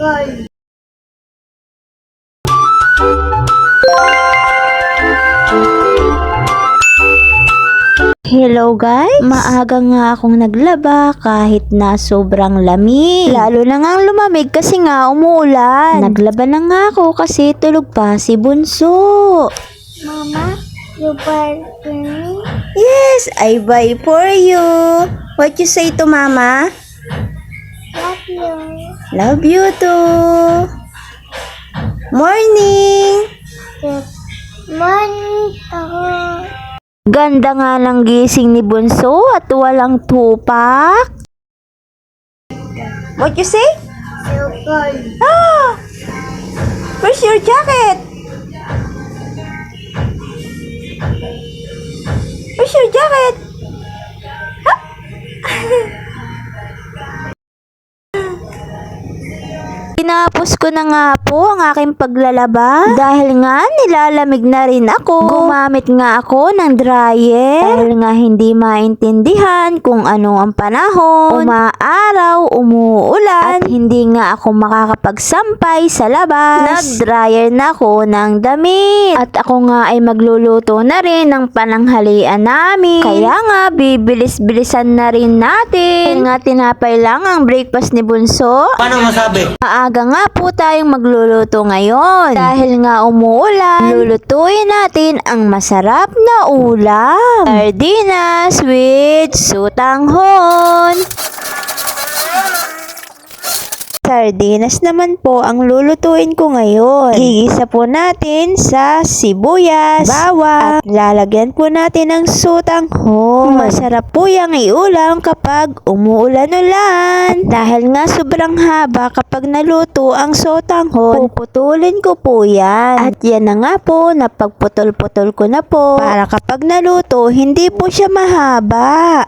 Hello guys! Maaga nga akong naglaba kahit na sobrang lamig. Lalo na nga lumamig kasi nga umuulan. Naglaba na nga ako kasi tulog pa si Bunso. Mama, you buy for me? Yes, I buy for you. What you say to mama? Love you. Love you too. Morning! Good morning ako. Ganda nga ng gising ni Bunso at walang tupak. What you say? So cold. Ah! Where's your jacket? Where's your jacket? Ah! Tinapos ko na nga po ang aking paglalaba dahil nga nilalamig na rin ako. Gumamit nga ako ng dryer dahil nga hindi maintindihan kung ano ang panahon, umaaraw, umuulan at hindi nga ako makakapagsampay sa labas. Nag-dryer na ako ng damit at ako nga ay magluluto na rin ng pananghalian namin. Kaya nga bibilis-bilisan na rin natin. Dahil nga tinapay lang ang breakfast ni Bunso. Paano masabi? Maaga nga po tayong magluluto ngayon. Dahil nga umuulan, lulutuin natin ang masarap na ulam. Sardinas with sutanghon. Sardinas naman po ang lulutuin ko ngayon. Gigisa po natin sa sibuyas, bawang, at lalagyan po natin ng sutanghon. Masarap po yung iulam kapag umuulan-ulan. Dahil nga sobrang haba kapag naluto ang sutanghon, puputulin ko po yan. At yan na nga po, napagputol-putol ko na po. Para kapag naluto, hindi po siya mahaba.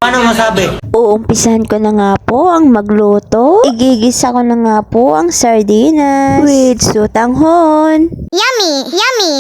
Paano masabi? Uumpisahan ko na nga po ang magluto. Igigisa ko na nga po ang sardinas with sutanghon. Yummy! Yummy!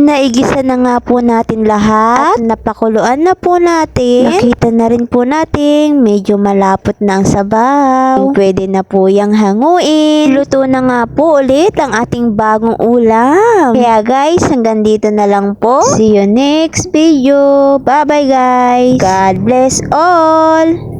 Naigisa na nga po natin lahat. At napakuluan na po natin. Nakita na rin po natin medyo malapot na ang sabaw. Pwede na po yung hanguin. Luto na nga po ulit ang ating bagong ulam. Kaya guys, hanggang dito na lang po. See you next video. Bye bye guys. God bless all.